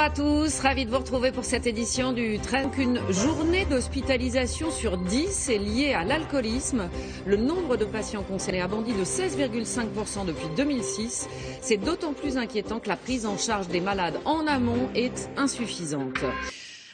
à tous, ravi de vous retrouver pour cette édition du Train. Qu'une journée d'hospitalisation sur 10 est liée à l'alcoolisme. Le nombre de patients concernés a bondi de 16,5% depuis 2006. C'est d'autant plus inquiétant que la prise en charge des malades en amont est insuffisante.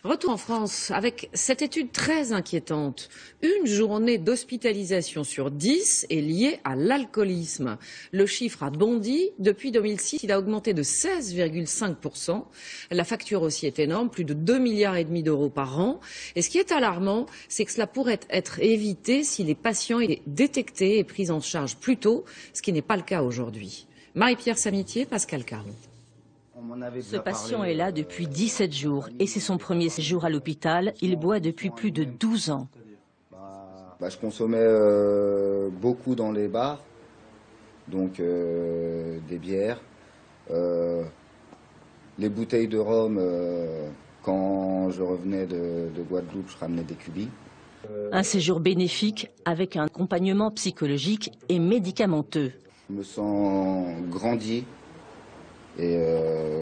Retour en France avec cette étude très inquiétante. Une journée d'hospitalisation sur 10 est liée à l'alcoolisme. Le chiffre a bondi. Depuis 2006, il a augmenté de 16,5%. La facture aussi est énorme, plus de 2,5 milliards d'euros par an. Et ce qui est alarmant, c'est que cela pourrait être évité si les patients étaient détectés et pris en charge plus tôt, ce qui n'est pas le cas aujourd'hui. Marie-Pierre Samitier, Pascal Caron. Ce patient est là depuis 17 jours et c'est son premier séjour à l'hôpital. Il boit depuis plus de 12 ans. Je consommais beaucoup dans les bars, donc des bières, les bouteilles de rhum, quand je revenais de Guadeloupe, je ramenais des cubis. Un séjour bénéfique avec un accompagnement psychologique et médicamenteux. Je me sens grandi. Et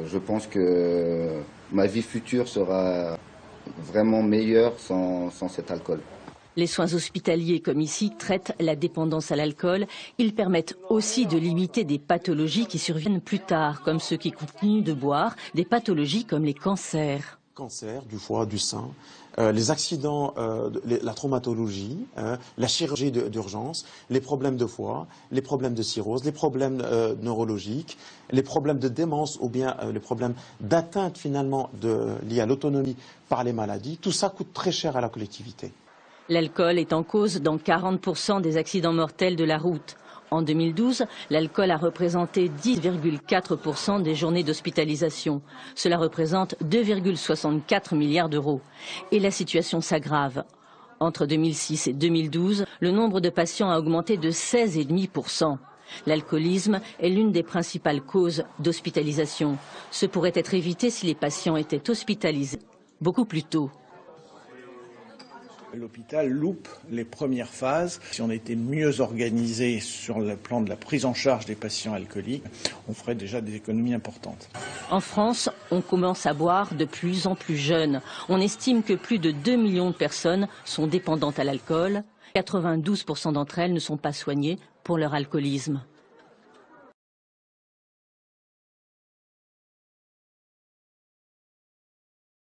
je pense que ma vie future sera vraiment meilleure sans cet alcool. Les soins hospitaliers comme ici traitent la dépendance à l'alcool. Ils permettent aussi de limiter des pathologies qui surviennent plus tard, comme ceux qui continuent de boire, des pathologies comme les cancers. Cancer du foie, du sein, les accidents, la traumatologie, la chirurgie d'urgence, les problèmes de foie, les problèmes de cirrhose, les problèmes neurologiques, les problèmes de démence ou bien les problèmes d'atteinte finalement liés à l'autonomie par les maladies. Tout ça coûte très cher à la collectivité. L'alcool est en cause dans 40% des accidents mortels de la route. En 2012, l'alcool a représenté 10,4% des journées d'hospitalisation. Cela représente 2,64 milliards d'euros. Et la situation s'aggrave. Entre 2006 et 2012, le nombre de patients a augmenté de 16,5%. L'alcoolisme est l'une des principales causes d'hospitalisation. Ce pourrait être évité si les patients étaient hospitalisés beaucoup plus tôt. L'hôpital loupe les premières phases. Si on était mieux organisé sur le plan de la prise en charge des patients alcooliques, on ferait déjà des économies importantes. En France, on commence à boire de plus en plus jeune. On estime que plus de 2 millions de personnes sont dépendantes à l'alcool. 92% d'entre elles ne sont pas soignées pour leur alcoolisme.